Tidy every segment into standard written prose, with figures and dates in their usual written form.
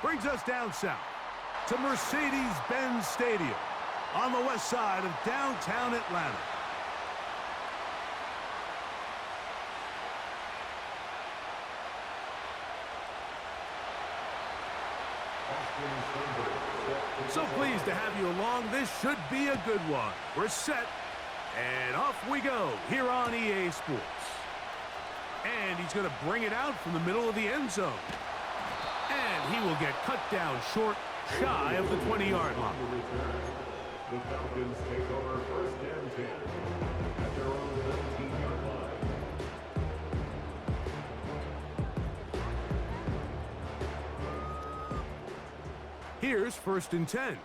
Brings us down south to Mercedes-Benz Stadium on the west side of downtown Atlanta. So pleased to have you along. This should be a good one. We're set, and off we go here on EA Sports. And he's going to bring it out from the middle of the end zone. And he will get cut down short, shy of the 20-yard line. The Falcons take over first and 10 at their own 19-yard line. Here's first and 10.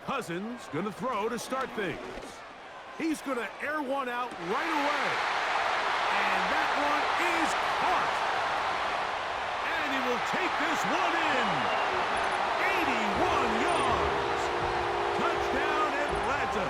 Cousins going to throw to start things. He's going to air one out right away. And that one is caught. And he will take this one in. 81 yards. Touchdown, Atlanta.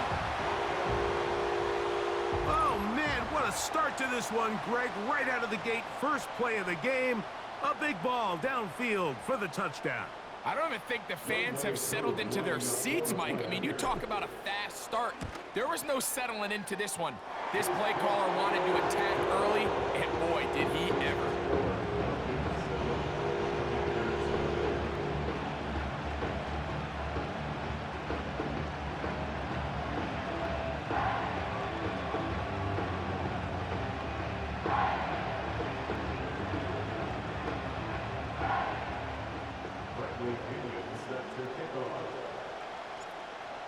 Oh, man, what a start to this one, Greg. Right out of the gate, first play of the game. A big ball downfield for the touchdown. I don't even think the fans have settled into their seats, Mike. I mean, you talk about a fast start. There was no settling into this one. This play caller wanted to attack early, and boy, did he ever.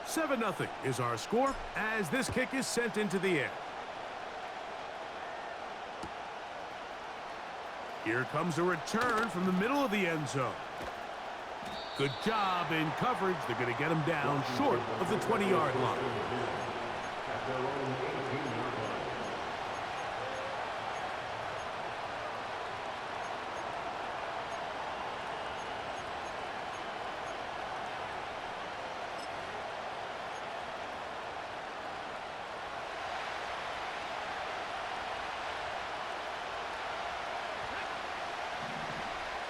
Seven 7-0 is our score as this kick is sent into the air. Here comes a return from the middle of the end zone. Good job in coverage. They're going to get him down short of the 20-yard line.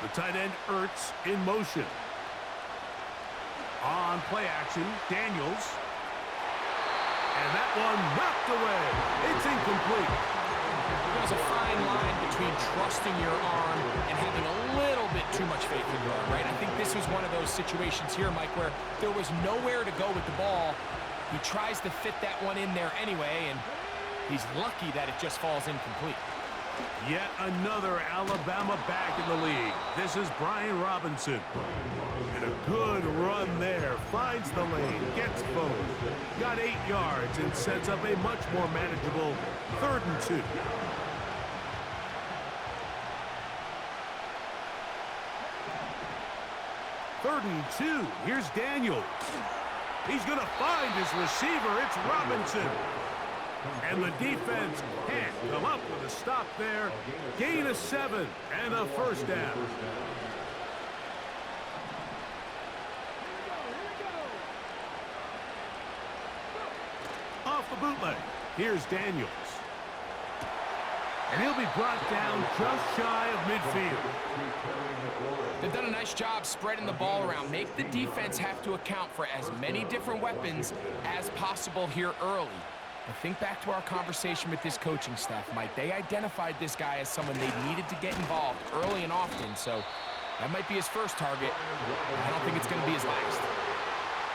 The tight end, Ertz, in motion. On play action, Daniels. And that one knocked away. It's incomplete. There's a fine line between trusting your arm and having a little bit too much faith in your arm, right? I think this was one of those situations here, Mike, where there was nowhere to go with the ball. He tries to fit that one in there anyway, and he's lucky that it just falls incomplete. Yet another Alabama back in the league. This is Brian Robinson. And a good run there. Finds the lane, gets forward. Got 8 yards and sets up a much more manageable 3rd and 2. Third and 2. Here's Daniels. He's going to find his receiver. It's Robinson. And the defense can't come up with a stop there. Gain of 7 and a first down. Off the bootleg, here's Daniels. And he'll be brought down just shy of midfield. They've done a nice job spreading the ball around. Make the defense have to account for as many different weapons as possible here early. But think back to our conversation with this coaching staff, Mike. They identified this guy as someone they needed to get involved early and often, so that might be his first target. I don't think it's going to be his last.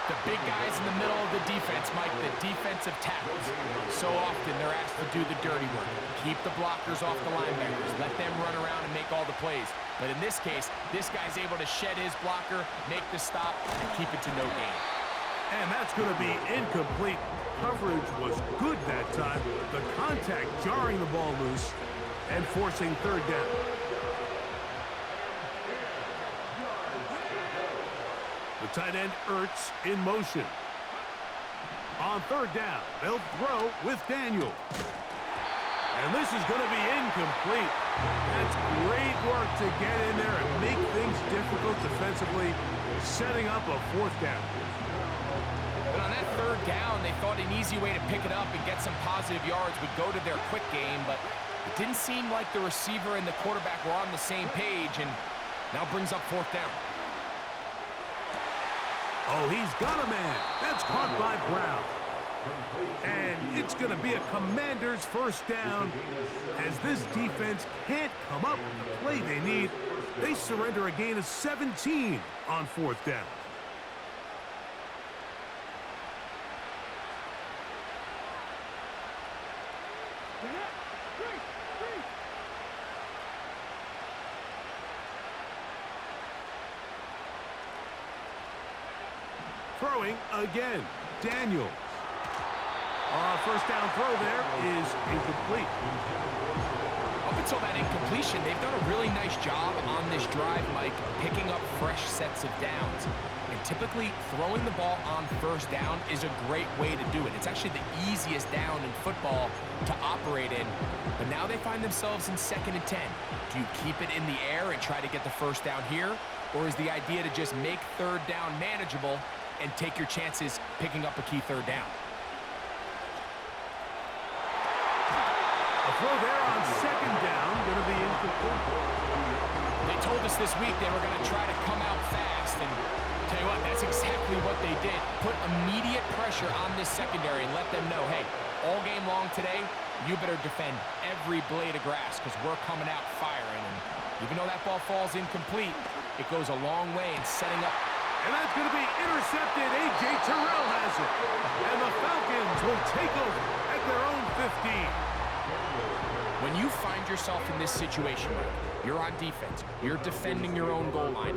The big guys in the middle of the defense, Mike, the defensive tackles. So often they're asked to do the dirty work. Keep the blockers off the linebackers. Let them run around and make all the plays. But in this case, this guy's able to shed his blocker, make the stop, and keep it to no gain. And that's going to be incomplete. Coverage was good that time. The contact jarring the ball loose and forcing 3rd down. The tight end, Ertz, in motion. On 3rd down, they'll throw with Daniel. And this is going to be incomplete. That's great work to get in there and make things difficult defensively, setting up a 4th down. But on that 3rd down, they thought an easy way to pick it up and get some positive yards would go to their quick game, but It didn't seem like the receiver and the quarterback were on the same page, and now brings up 4th down. Oh, he's got a man. That's caught by Brown. And it's going to be a Commander's 1st down. As this defense can't come up with the play they need, they surrender a gain of 17 on 4th down. Throwing again, Daniel. 1st down throw there is incomplete. Up until that incompletion, they've done a really nice job on this drive, Mike, picking up fresh sets of downs. And typically, throwing the ball on 1st down is a great way to do it. It's actually the easiest down in football to operate in. But now they find themselves in 2nd and 10. Do you keep it in the air and try to get the 1st down here? Or is the idea to just make 3rd down manageable and take your chances picking up a key 3rd down? A throw there on 2nd down, going to be incomplete. They told us this week they were going to try to come out fast, and tell you what, that's exactly what they did. Put immediate pressure on this secondary and let them know, hey, all game long today, you better defend every blade of grass because we're coming out firing. And even though that ball falls incomplete, it goes a long way in setting up. And that's going to be intercepted. A.J. Terrell has it. And the Falcons will take over at their own 15. When you find yourself in this situation, you're on defense, you're defending your own goal line,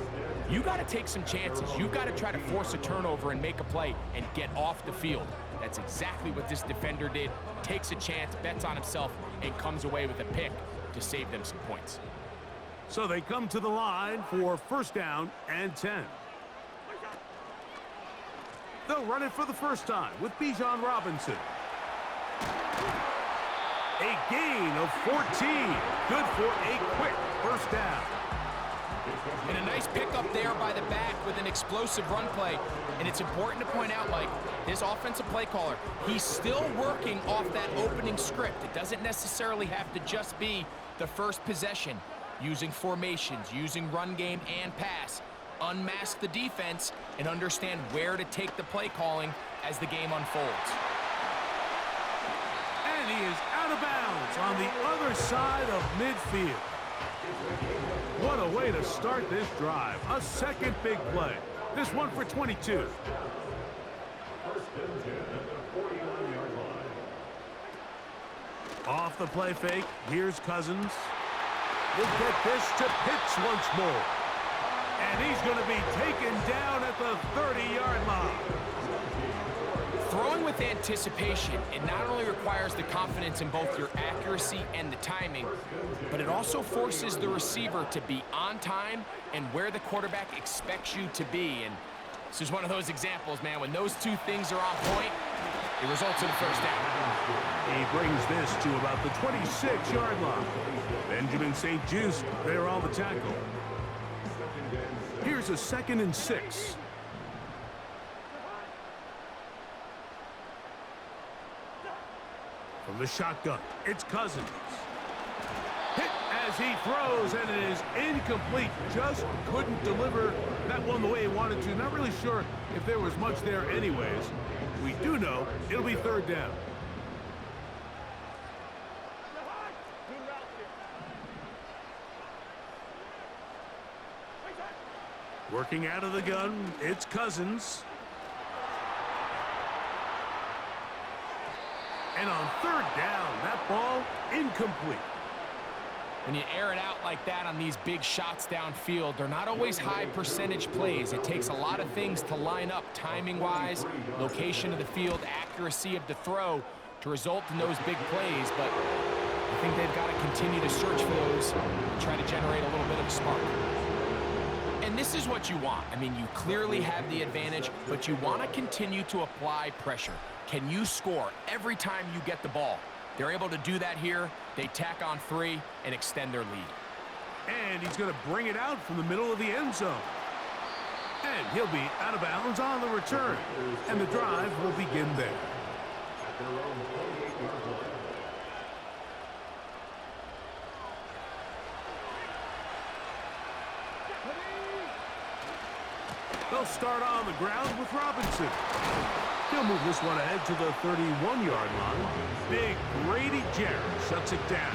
you got to take some chances. You've got to try to force a turnover and make a play and get off the field. That's exactly what this defender did. Takes a chance, bets on himself, and comes away with a pick to save them some points. So they come to the line for 1st down and 10. They'll run it for the 1st time with Bijan Robinson. A gain of 14. Good for a quick 1st down. And a nice pickup there by the back with an explosive run play. And it's important to point out, Mike, his offensive play caller, he's still working off that opening script. It doesn't necessarily have to just be the 1st possession. Using formations, using run game and pass. Unmask the defense and understand where to take the play calling as the game unfolds. And he is out of bounds on the other side of midfield. What a way to start this drive. A 2nd big play. This one for 22. 1st and 10 at the 41-yard line. Off the play fake, here's Cousins. We'll get this to Pitts once more. And he's going to be taken down at the 30-yard line. Throwing with anticipation, it not only requires the confidence in both your accuracy and the timing, but it also forces the receiver to be on time and where the quarterback expects you to be. And this is one of those examples, man. When those two things are on point, it results in a 1st down. He brings this to about the 26-yard line. Benjamin St. Juste there on the tackle. Here's a 2nd and 6. From the shotgun, it's Cousins. Hit as he throws, and it is incomplete. Just couldn't deliver that one the way he wanted to. Not really sure if there was much there anyways. We do know it'll be 3rd down. Working out of the gun, it's Cousins. And on 3rd down, that ball incomplete. When you air it out like that on these big shots downfield, they're not always high percentage plays. It takes a lot of things to line up timing-wise, location of the field, accuracy of the throw to result in those big plays. But I think they've got to continue to search for those and try to generate a little bit of a spark. And this is what you want. I mean, you clearly have the advantage, but you want to continue to apply pressure. Can you score every time you get the ball? They're able to do that here. They tack on 3 and extend their lead. And he's going to bring it out from the middle of the end zone. And he'll be out of bounds on the return. And the drive will begin there. They'll start on the ground with Robinson. He'll move this one ahead to the 31-yard line. Big Grady Jarrett shuts it down.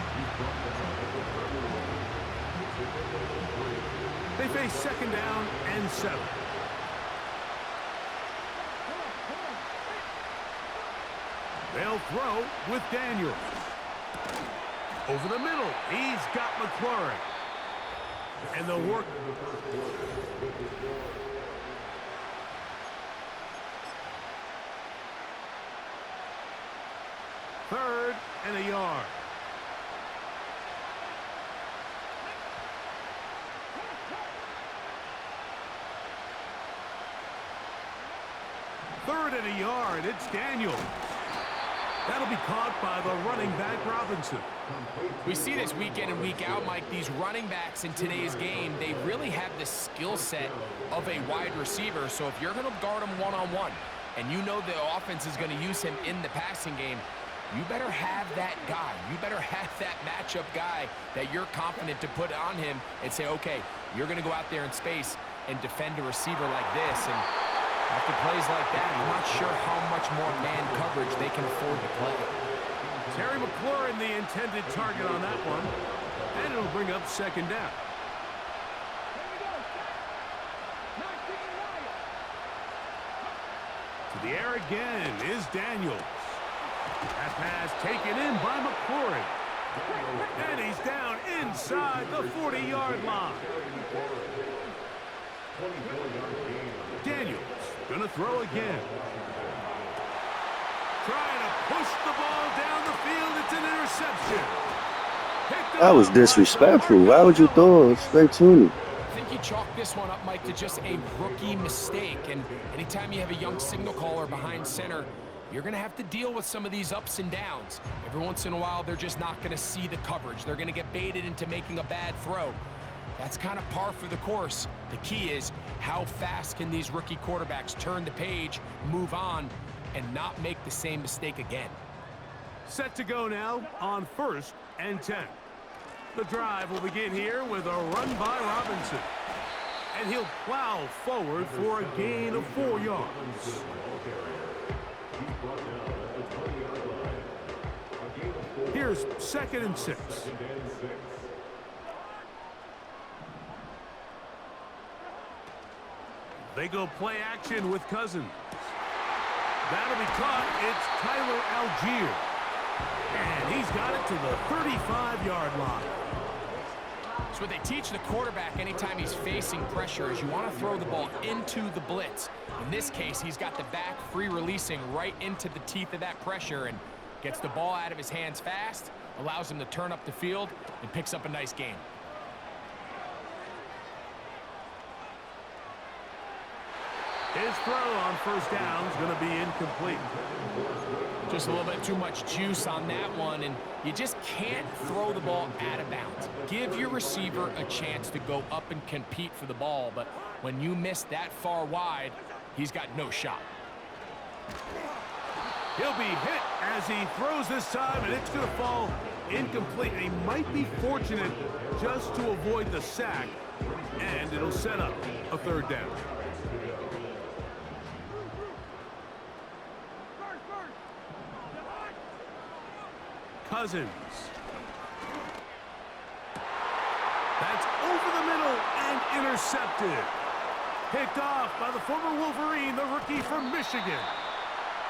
They face second down and 7. They'll throw with Daniel. Over the middle, he's got McLaurin. And they'll work. Third and a yard. Third and a yard. It's Daniel. That'll be caught by the running back, Robinson. We see this week in and week out, Mike. These running backs in today's game, they really have the skill set of a wide receiver. So if you're going to guard him one-on-one, and you know the offense is going to use him in the passing game, you better have that guy. You better have that matchup guy that you're confident to put on him and say, okay, you're going to go out there in space and defend a receiver like this. And after plays like that, I'm not sure how much more man coverage they can afford to play. Terry McLaurin, the intended target on that one. And it'll bring up second down. To the air again is Daniels. That pass taken in by McLaurin. And he's down inside the 40-yard line. Daniels gonna throw again. Trying to push the ball down the field. It's an interception. That was disrespectful. Why would you throw it straight to me? I think you chalk this one up, Mike, to just a rookie mistake. And anytime you have a young signal caller behind center, you're going to have to deal with some of these ups and downs. Every once in a while, they're just not going to see the coverage. They're going to get baited into making a bad throw. That's kind of par for the course. The key is how fast can these rookie quarterbacks turn the page, move on, and not make the same mistake again. Set to go now on 1st and 10. The drive will begin here with a run by Robinson. And he'll plow forward for a gain of 4 yards. Here's 2nd and 6. They go play action with Cousins. That'll be caught. It's Tyler Algier. And he's got it to the 35-yard line. So what they teach the quarterback anytime he's facing pressure is you want to throw the ball into the blitz. In this case, he's got the back free releasing right into the teeth of that pressure and gets the ball out of his hands fast, allows him to turn up the field, and picks up a nice gain. His throw on 1st down is going to be incomplete. Just a little bit too much juice on that one, and you just can't throw the ball out of bounds. Give your receiver a chance to go up and compete for the ball, but when you miss that far wide, he's got no shot. He'll be hit as he throws this time, and it's going to fall incomplete. He might be fortunate just to avoid the sack, and it'll set up a 3rd down. Cousins. That's over the middle and intercepted. Picked off by the former Wolverine, the rookie from Michigan.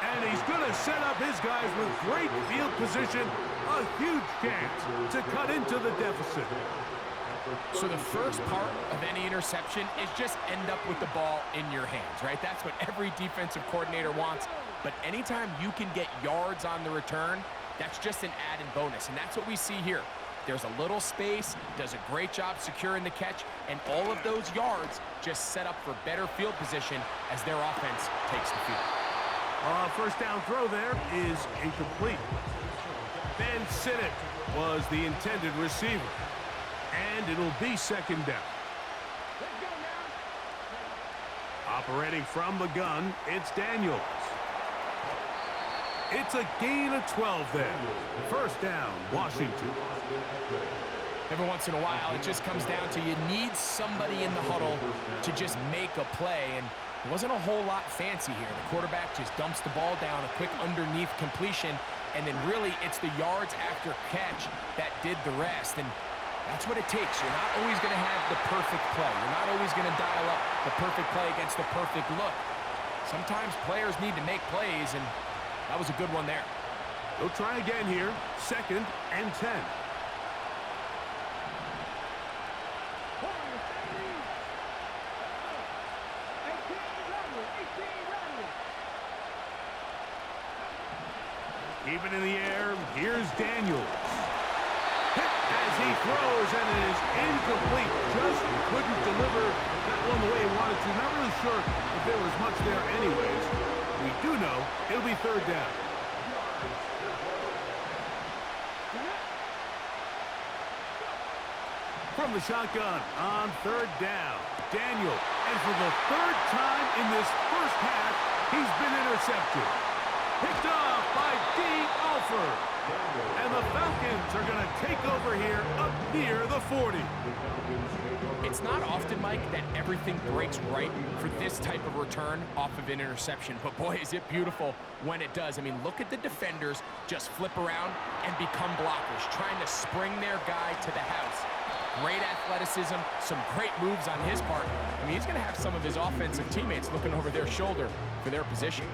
And he's going to set up his guys with great field position. A huge chance to cut into the deficit. So the first part of any interception is just end up with the ball in your hands, right? That's what every defensive coordinator wants. But anytime you can get yards on the return, that's just an added bonus, and that's what we see here. There's a little space, does a great job securing the catch, and all of those yards just set up for better field position as their offense takes the field. 1st down throw there is incomplete. Ben Sinnott was the intended receiver, and it'll be 2nd down. Operating from the gun, it's Daniels. It's a gain of 12 there. 1st down, Washington. Every once in a while, it just comes down to you need somebody in the huddle to just make a play, and it wasn't a whole lot fancy here. The quarterback just dumps the ball down, a quick underneath completion, and then really it's the yards after catch that did the rest, and that's what it takes. You're not always going to have the perfect play. You're not always going to dial up the perfect play against the perfect look. Sometimes players need to make plays, and that was a good one there. They'll try again here. 2nd and 10. Keep it in the air. Here's Daniels. Hit as he throws, and it is incomplete. Just couldn't deliver that one the way he wanted to. Not really sure if there was much there anyways. We do know it'll be 3rd down. From the shotgun on 3rd down, Daniel. And for the 3rd time in this first half, he's been intercepted. Picked off by D. Alford. And the Falcons are going to take over here up near the 40. It's not often, Mike, that everything breaks right for this type of return off of an interception. But, boy, is it beautiful when it does. I mean, look at the defenders just flip around and become blockers, trying to spring their guy to the house. Great athleticism, some great moves on his part. I mean, he's going to have some of his offensive teammates looking over their shoulder for their position.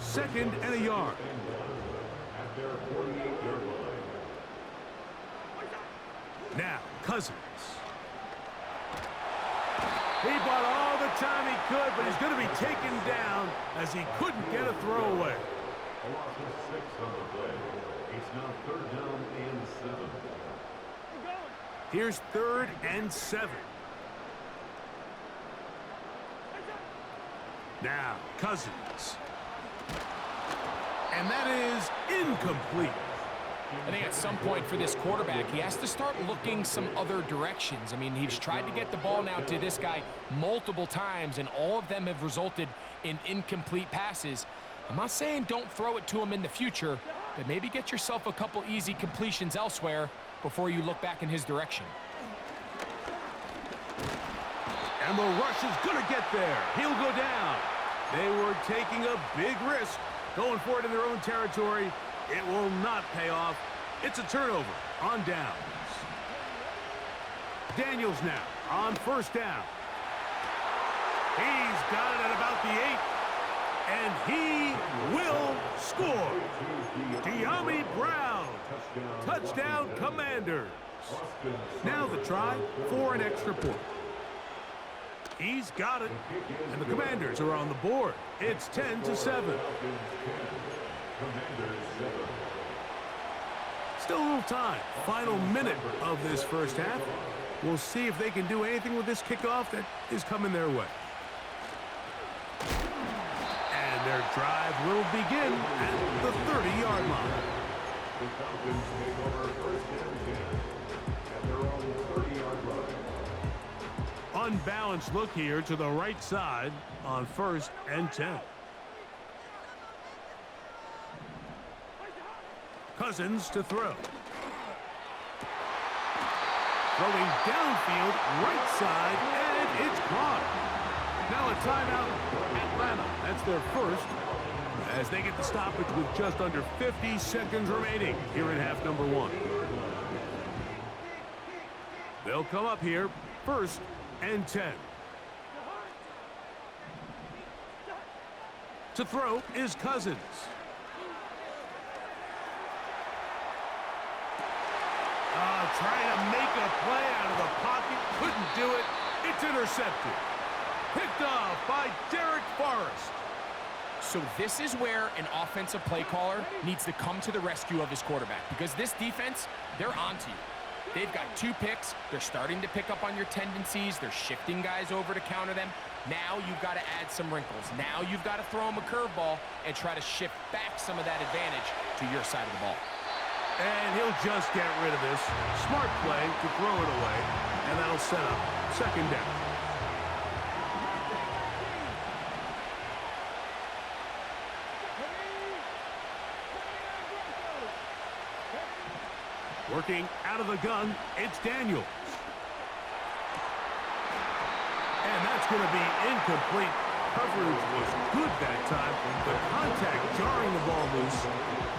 2nd and a yard. At their 48-yard line. Now, Cousins. He bought all the time he could, but he's going to be taken down as he couldn't get a throwaway. A loss of 6 on the play. It's now 3rd down and 7. Here's 3rd and 7. Now, Cousins. And that is incomplete. I think at some point for this quarterback, he has to start looking some other directions. I mean, he's tried to get the ball now to this guy multiple times, and all of them have resulted in incomplete passes. I'm not saying don't throw it to him in the future, but maybe get yourself a couple easy completions elsewhere before you look back in his direction. And the rush is going to get there. He'll go down. They were taking a big risk going for it in their own territory. It will not pay off. It's a turnover on downs. Daniels now on 1st down. He's got it at about the 8. And he will score. De'Ami Brown. Touchdown, Commanders. Now the try for an extra point. He's got it. And the Commanders are on the board. It's 10-7. Still a little time. Final minute of this first half. We'll see if they can do anything with this kickoff that is coming their way. And their drive will begin at the 30-yard line. The Falcons take over 1st and 10 at their own 30-yard line. Unbalanced look here to the right side on 1st and 10. Cousins to throw. Throwing downfield, right side, and it's caught. Now a timeout, Atlanta. That's their first, as they get the stoppage with just under 50 seconds remaining here in half number 1. They'll come up here, 1st and 10. To throw is Cousins. Trying to make a play out of the pocket. Couldn't do it. It's intercepted. Picked off by Derek Forrest. So this is where an offensive play caller needs to come to the rescue of his quarterback, because this defense, they're onto you. They've got 2 picks. They're starting to pick up on your tendencies. They're shifting guys over to counter them. Now you've got to add some wrinkles. Now you've got to throw them a curveball and try to shift back some of that advantage to your side of the ball. And he'll just get rid of this. Smart play to throw it away, and that'll set up 2nd down. Working out of the gun, it's Daniels. And that's going to be incomplete. Coverage was good that time. The contact jarring the ball loose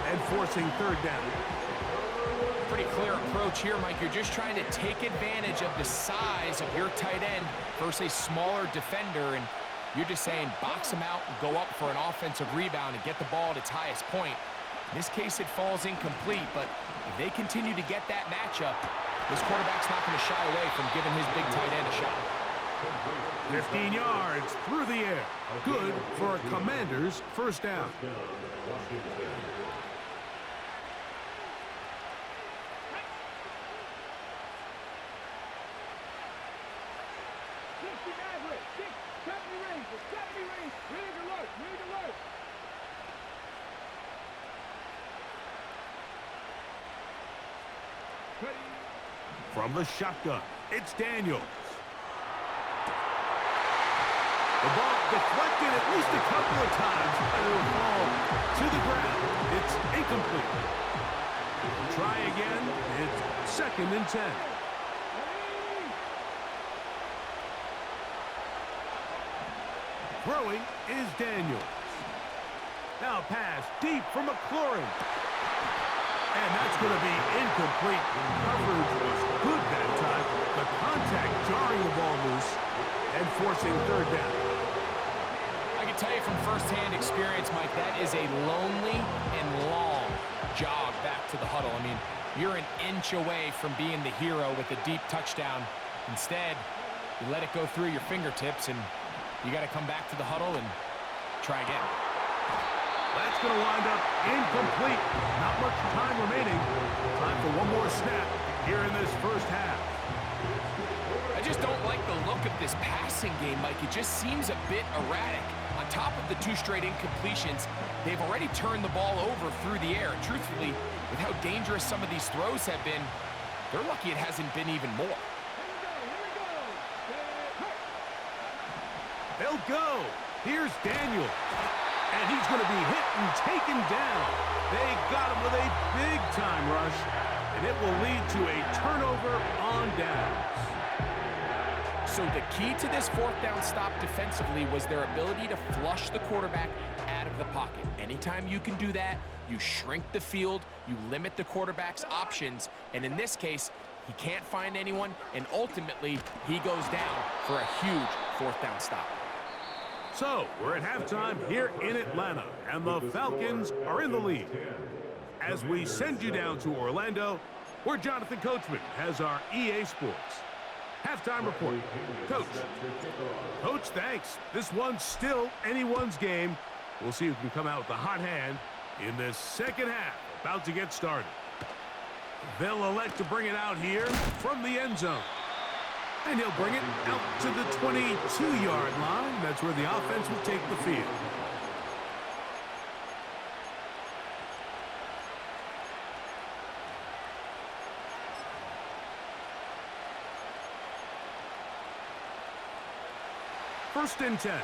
and forcing third down. Pretty clear approach here, Mike. You're just trying to take advantage of the size of your tight end versus a smaller defender, and you're just saying box him out and go up for an offensive rebound and get the ball at its highest point. In this case, it falls incomplete, but if they continue to get that matchup, this quarterback's not going to shy away from giving his big tight end a shot. 15 yards through the air. Good for a Commander's first down. From the shotgun, it's Daniels. The ball deflected at least a couple of times, but it will fall to the ground. It's incomplete. Try again. It's 2nd and 10. Throwing is Daniels. Now pass deep for McLaurin. And that's going to be incomplete. Coverage was good that time. The contact jarring the ball loose and forcing third down. I can tell you from firsthand experience, Mike, that is a lonely and long jog back to the huddle. I mean, you're an inch away from being the hero with a deep touchdown. Instead, you let it go through your fingertips, and you got to come back to the huddle and try again. That's going to wind up incomplete. Not much time remaining. Time for one more snap here in this first half. I just don't like the look of this passing game, Mike. It just seems a bit erratic. On top of the 2 straight incompletions, they've already turned the ball over through the air. Truthfully, with how dangerous some of these throws have been, they're lucky it hasn't been even more. They'll go. Here's Daniel. And he's going to be hit and taken down. They got him with a big-time rush, and it will lead to a turnover on downs. So the key to this 4th down stop defensively was their ability to flush the quarterback out of the pocket. Anytime you can do that, you shrink the field, you limit the quarterback's options, and in this case, he can't find anyone, and ultimately, he goes down for a huge 4th down stop. So, we're at halftime here in Atlanta, and the Falcons are in the lead. As we send you down to Orlando, where Jonathan Coachman has our EA Sports halftime report. Coach, thanks. This one's still anyone's game. We'll see who can come out with the hot hand in this second half, about to get started. They'll elect to bring it out here from the end zone. And he'll bring it out to the 22-yard line. That's where the offense will take the field. First and 10.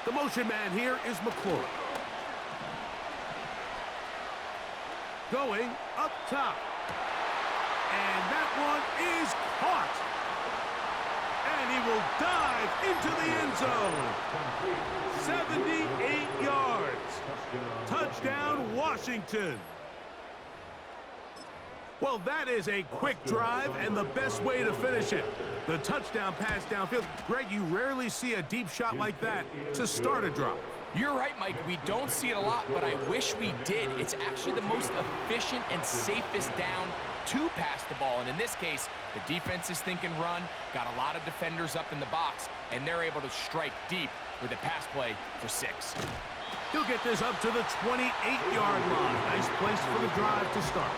The motion man here is McLaurin. Going up top. And that one is caught. And he will dive into the end zone. 78 yards. Touchdown, Washington. Well, that is a quick drive and the best way to finish it. The touchdown pass downfield. Greg, you rarely see a deep shot like that to start a drive. You're right, Mike. We don't see it a lot, but I wish we did. It's actually the most efficient and safest down to pass the ball. And in this case, the defense is thinking run, got a lot of defenders up in the box, and they're able to strike deep with a pass play for 6. He'll get this up to the 28-yard line. Nice place for the drive to start.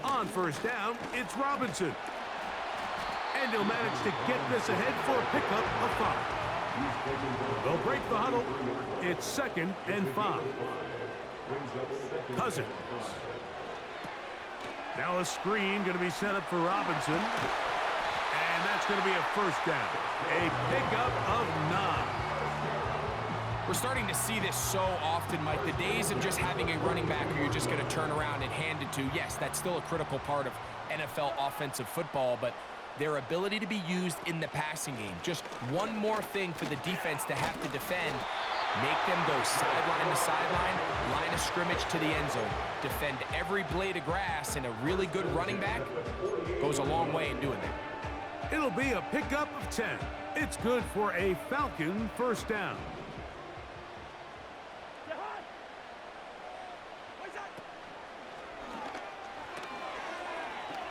On first down, it's Robinson. And he'll manage to get this ahead for a pickup of 5. They'll break the huddle. It's 2nd and 5. Cousins. Now a screen going to be set up for Robinson. And that's going to be a first down. A pickup of 9. We're starting to see this so often, Mike. The days of just having a running back who you're just going to turn around and hand it to, yes, that's still a critical part of NFL offensive football, but their ability to be used in the passing game. Just one more thing for the defense to have to defend. Make them go sideline to sideline, line of scrimmage to the end zone. Defend every blade of grass, and a really good running back goes a long way in doing that. It'll be a pickup of 10. It's good for a Falcon first down.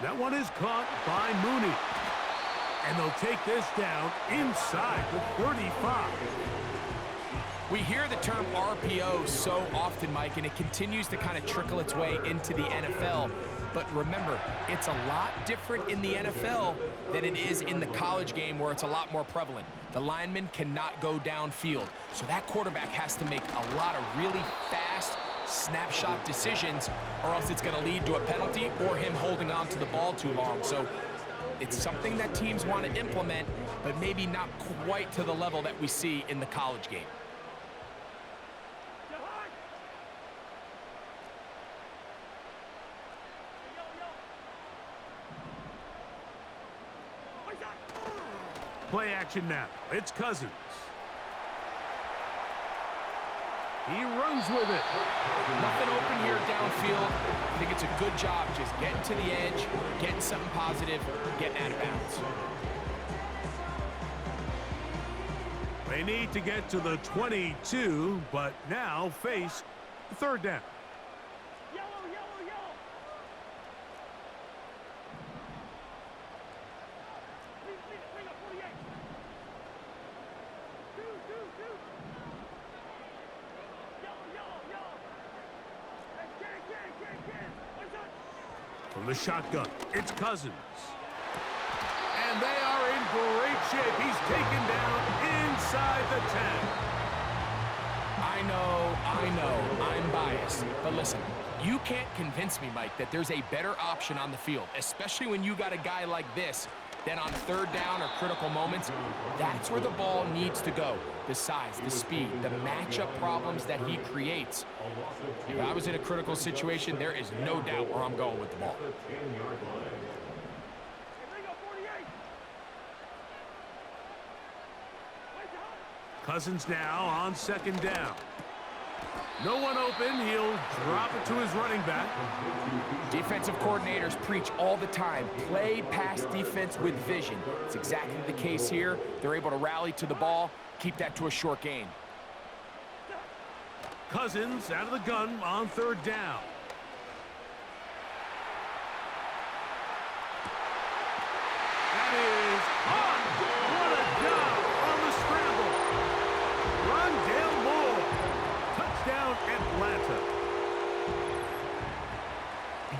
That one is caught by Mooney. And they'll take this down inside the 35. We hear the term RPO so often, Mike, and it continues to kind of trickle its way into the NFL. But remember, it's a lot different in the NFL than it is in the college game where it's a lot more prevalent. The lineman cannot go downfield. So that quarterback has to make a lot of really fast snapshot decisions, or else it's going to lead to a penalty or him holding on to the ball too long. So it's something that teams want to implement, but maybe not quite to the level that we see in the college game. Play action now. It's Cousins. He runs with it. Nothing open here downfield. I think it's a good job just getting to the edge, getting something positive, getting out of bounds. They need to get to the 22, but now face third down. From the shotgun, it's Cousins. And they are in great shape. He's taken down inside the 10. I know, I'm biased. But listen, you can't convince me, Mike, that there's a better option on the field, especially when you got a guy like this, then on third down or critical moments, that's where the ball needs to go. The size, the speed, the matchup problems that he creates. If I was in a critical situation, there is no doubt where I'm going with the ball. Cousins now on second down. No one open. He'll drop it to his running back. Defensive coordinators preach all the time, play pass defense with vision. It's exactly the case here. They're able to rally to the ball, keep that to a short gain. Cousins out of the gun on third down. That is caught. What a job on the scramble. Rondale Moore. Touchdown, Atlanta.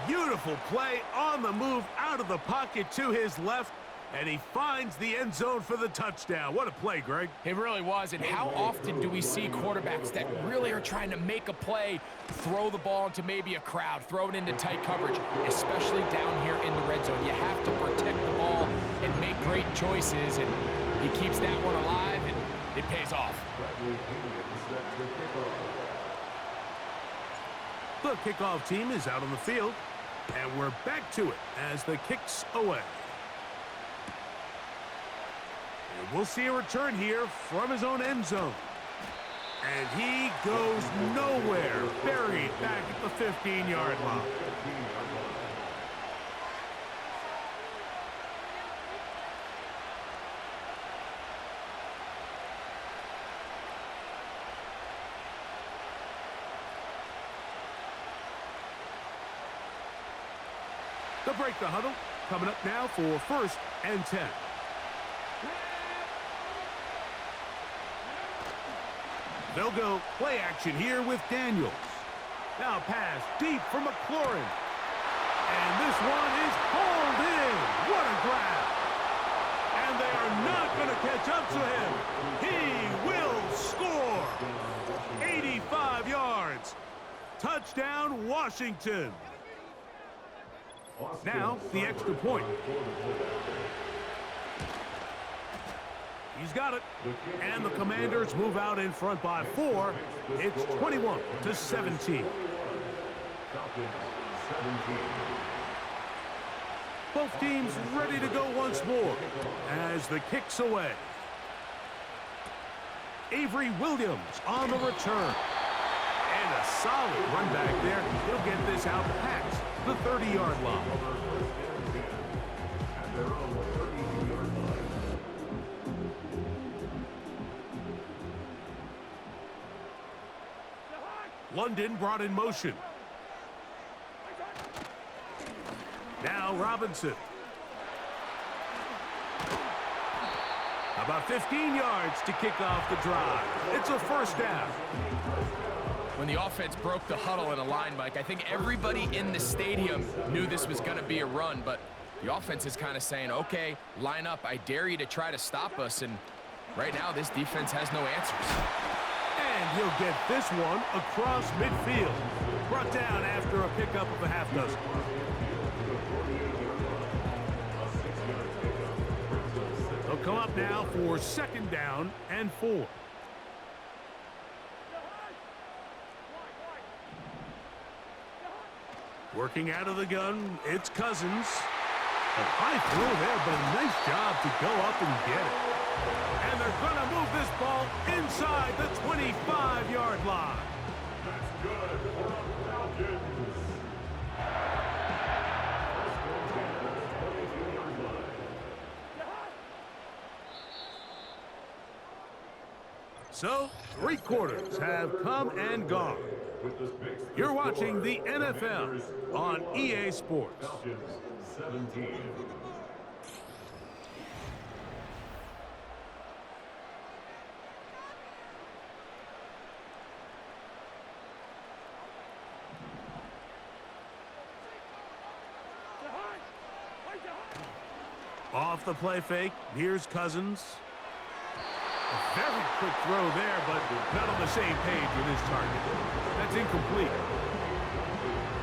Beautiful play on the move out of the pocket to his left. And he finds the end zone for the touchdown. What a play, Greg. It really was. And how often do we see quarterbacks that really are trying to make a play, throw the ball into maybe a crowd, throw it into tight coverage, especially down here in the red zone. You have to protect the ball and make great choices, and he keeps that one alive, and it pays off. The kickoff team is out on the field, and we're back to it as the kick's away. And we'll see a return here from his own end zone. And he goes nowhere, buried back at the 15-yard line. They'll break the huddle. Coming up now for 1st and 10. They'll go play action here with Daniels. Now pass deep for McLaurin. And this one is hauled in. What a grab. And they are not going to catch up to him. He will score. 85 yards. Touchdown, Washington. Now, the extra point. He's got it. And the Commanders move out in front by 4. It's 21-17. Both teams ready to go once more as the kick's away. Avery Williams on the return. And a solid run back there. He'll get this out past the 30-yard line. London brought in motion. Now Robinson. About 15 yards to kick off the drive. It's a first down. When the offense broke the huddle in a line, Mike, I think everybody in the stadium knew this was going to be a run, but the offense is kind of saying, okay, line up. I dare you to try to stop us, and right now this defense has no answers. And he'll get this one across midfield. Brought down after a pickup of a half dozen. They'll come up now for second down and 4. Working out of the gun, it's Cousins. A high throw there, but a nice job to go up and get it. And they're going to move this ball inside the 25-yard line. That's good for the Falcons. So, 3 quarters have come and gone. You're watching the NFL on EA Sports. Falcons 17. Off the play fake, here's Cousins. A very quick throw there, but not on the same page with his target. That's incomplete.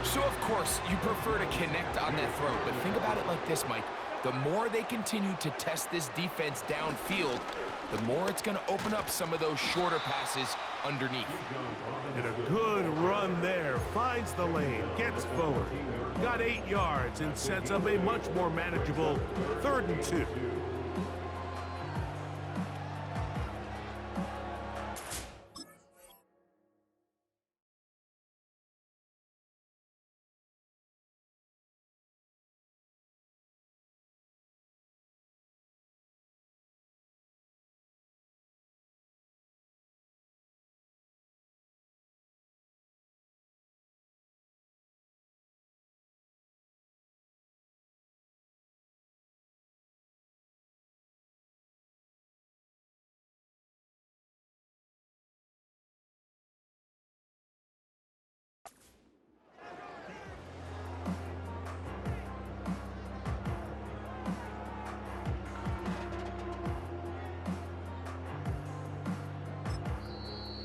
So, of course, you prefer to connect on that throw, but think about it like this, Mike. The more they continue to test this defense downfield, the more it's going to open up some of those shorter passes underneath. And a good run there. Finds the lane, gets forward. Got 8 yards and sets up a much more manageable 3rd and 2.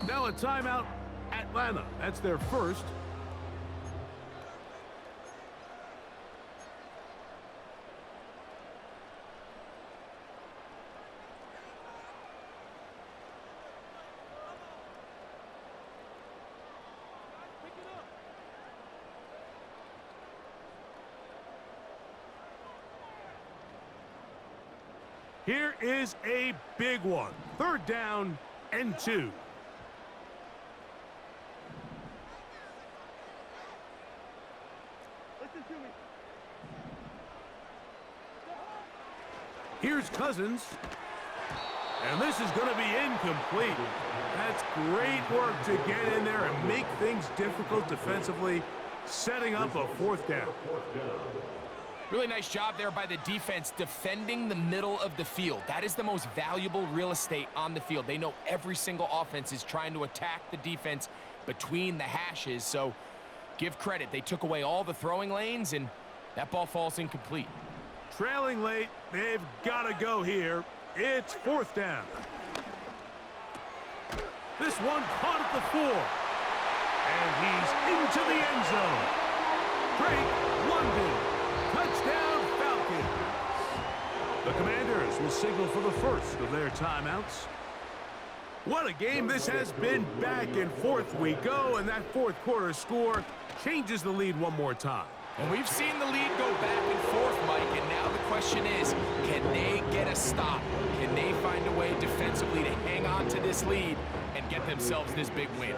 Now a timeout, Atlanta. That's their first. Here is a big one. 3rd down and 2. Here's Cousins. And this is going to be incomplete. That's great work to get in there and make things difficult defensively, setting up a 4th down. Really nice job there by the defense defending the middle of the field. That is the most valuable real estate on the field. They know every single offense is trying to attack the defense between the hashes. So give credit. They took away all the throwing lanes, and that ball falls incomplete. Trailing late, they've got to go here. It's 4th down. This one caught at the 4. And he's into the end zone. Drake London. Touchdown Falcons. The Commanders will signal for the first of their timeouts. What a game this has been. Back and forth we go, and that fourth quarter score changes the lead one more time. And we've seen the lead go back and forth, Mike, and now the question is, can they get a stop? Can they find a way defensively to hang on to this lead and get themselves this big win?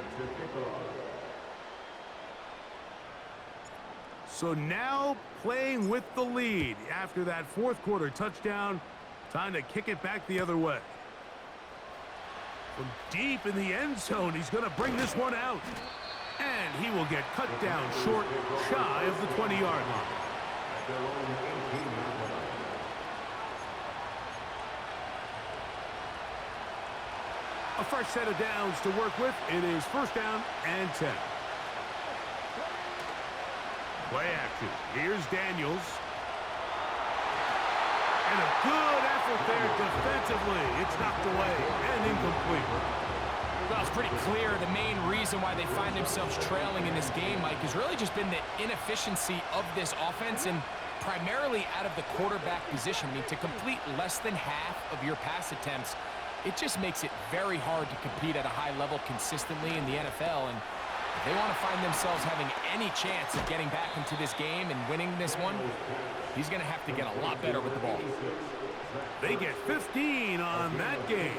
So now playing with the lead after that fourth quarter touchdown, time to kick it back the other way. From deep in the end zone, he's going to bring this one out. And he will get cut down short, shy of the 20-yard line. A fresh set of downs to work with. It is first down and 10. Play action. Here's Daniels. And a good effort there defensively. It's knocked away and incomplete. Well, it's pretty clear the main reason why they find themselves trailing in this game, Mike, has really just been the inefficiency of this offense and primarily out of the quarterback position. I mean, to complete less than half of your pass attempts, it just makes it very hard to compete at a high level consistently in the NFL. And if they want to find themselves having any chance of getting back into this game and winning this one, he's going to have to get a lot better with the ball. They get 15 on that game.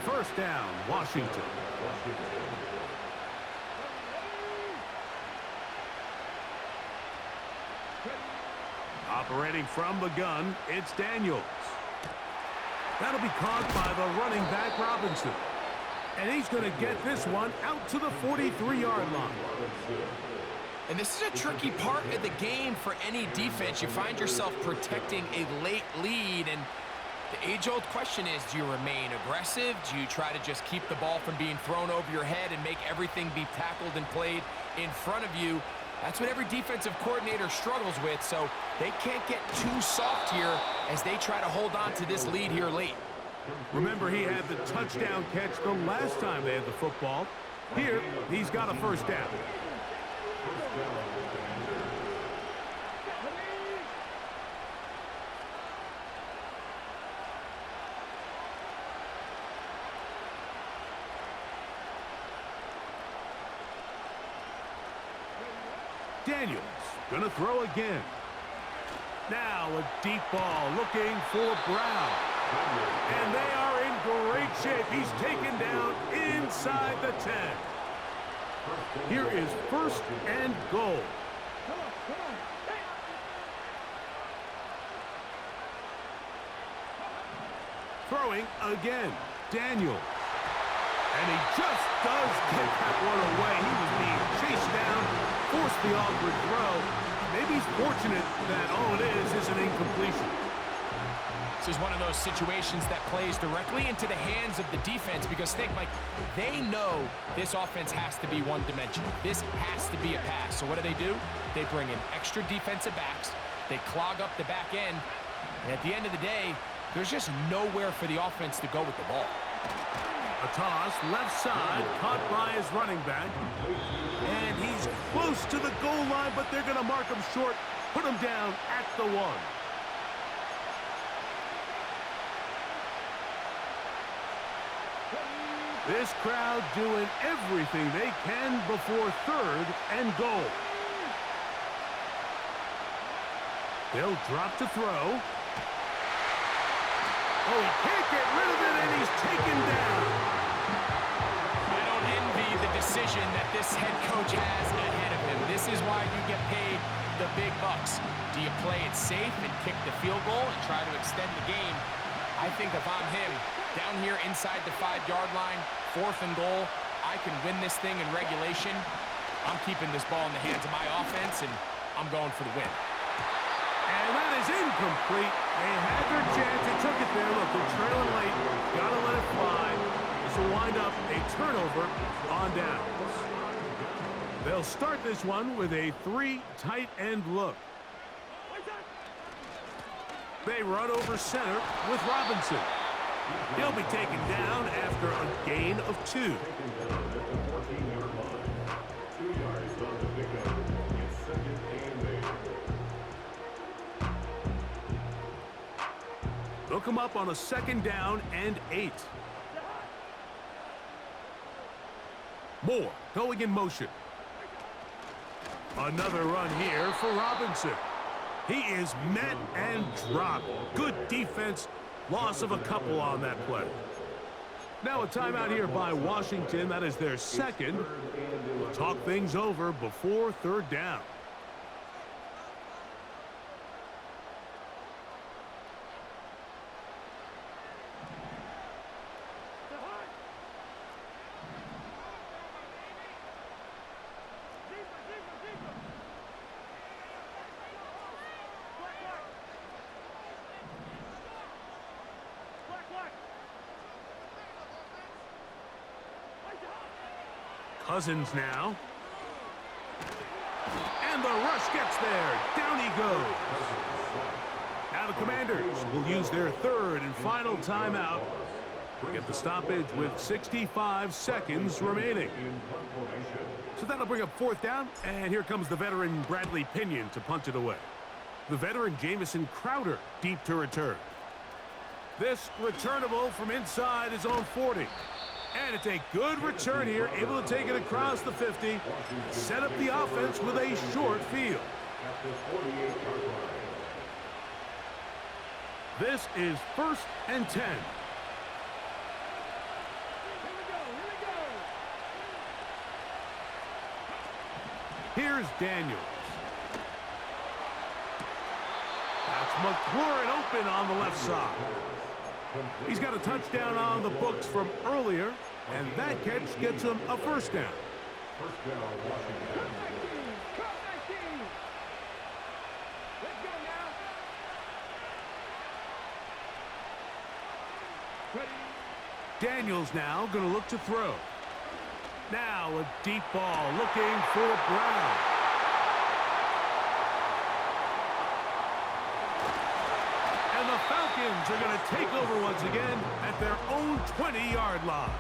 First down, Washington. Operating from the gun, it's Daniels. That'll be caught by the running back, Robinson. And he's going to get this one out to the 43-yard line. And this is a tricky part of the game for any defense. You find yourself protecting a late lead, and the age-old question is, do you remain aggressive? Do you try to just keep the ball from being thrown over your head and make everything be tackled and played in front of you? That's what every defensive coordinator struggles with, so they can't get too soft here as they try to hold on to this lead here late. Remember, he had the touchdown catch the last time they had the football. Here, he's got a first down. Daniels gonna throw again. Now a deep ball looking for Brown. And they are in great shape. He's taken down inside the 10. Here is first and goal. Throwing again, Daniels. And he just does get that one away. He was being chased down, forced the awkward throw. Maybe he's fortunate that all it is an incompletion. This is one of those situations that plays directly into the hands of the defense because think, Mike, they know this offense has to be one-dimensional. This has to be a pass. So what do? They bring in extra defensive backs. They clog up the back end. And at the end of the day, there's just nowhere for the offense to go with the ball. A toss, left side, caught by his running back. And he's close to the goal line, but they're going to mark him short, put him down at the 1. This crowd doing everything they can before third and goal. They'll drop to throw. Oh, he can't get rid of it, and he's taken down. I don't envy the decision that this head coach has ahead of him. This is why you get paid the big bucks. Do you play it safe and kick the field goal and try to extend the game? I think if I'm him, down here inside the 5-yard line, 4th and goal, I can win this thing in regulation. I'm keeping this ball in the hands of my offense, and I'm going for the win. And that is incomplete. They had their chance. They took it there. Look, they're trailing late. Got to let it fly. This will wind up a turnover on downs. They'll start this one with a 3 tight end look. They run over center with Robinson. He'll be taken down after a gain of 2. They'll come up on a 2nd down and 8. Moore going in motion. Another run here for Robinson. He is met and dropped. Good defense. Loss of a couple on that play. Now a timeout here by Washington. That is their 2nd. We'll talk things over before 3rd down. Cousins now. And the rush gets there. Down he goes. Now the Commanders will use their 3rd and final timeout to get the stoppage with 65 seconds remaining. So that'll bring up 4th down, and here comes the veteran Bradley Pinion to punt it away. The veteran Jamison Crowder deep to return. This returnable from inside his own 40. And it's a good return here, able to take it across the 50, set up the offense with a short field. This is 1st and 10. Here's Daniels. That's McLaurin open on the left side. He's got a touchdown on the books from earlier, and that catch gets him a 1st down. Daniels now going to look to throw. Now a deep ball looking for Brown. And the Falcons are going to take over once again at their own 20-yard line.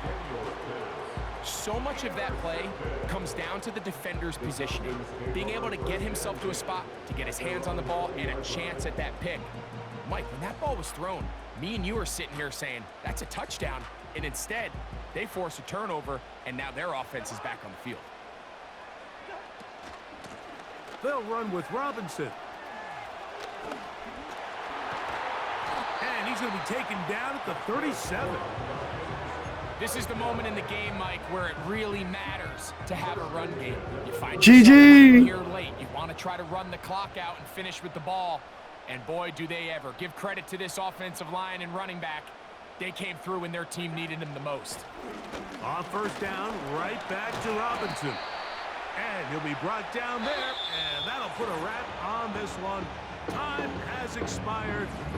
So much of that play comes down to the defender's positioning, being able to get himself to a spot, to get his hands on the ball, and a chance at that pick. Mike, when that ball was thrown, me and you are sitting here saying, that's a touchdown, and instead, they force a turnover, and now their offense is back on the field. They'll run with Robinson. And he's going to be taken down at the 37. This is the moment in the game, Mike, where it really matters to have a run game. You find GG here late. You want to try to run the clock out and finish with the ball. And boy, do they ever. Give credit to this offensive line and running back. They came through when their team needed them the most. On 1st down, right back to Robinson. And he'll be brought down there, and that'll put a wrap on this one. Time has expired.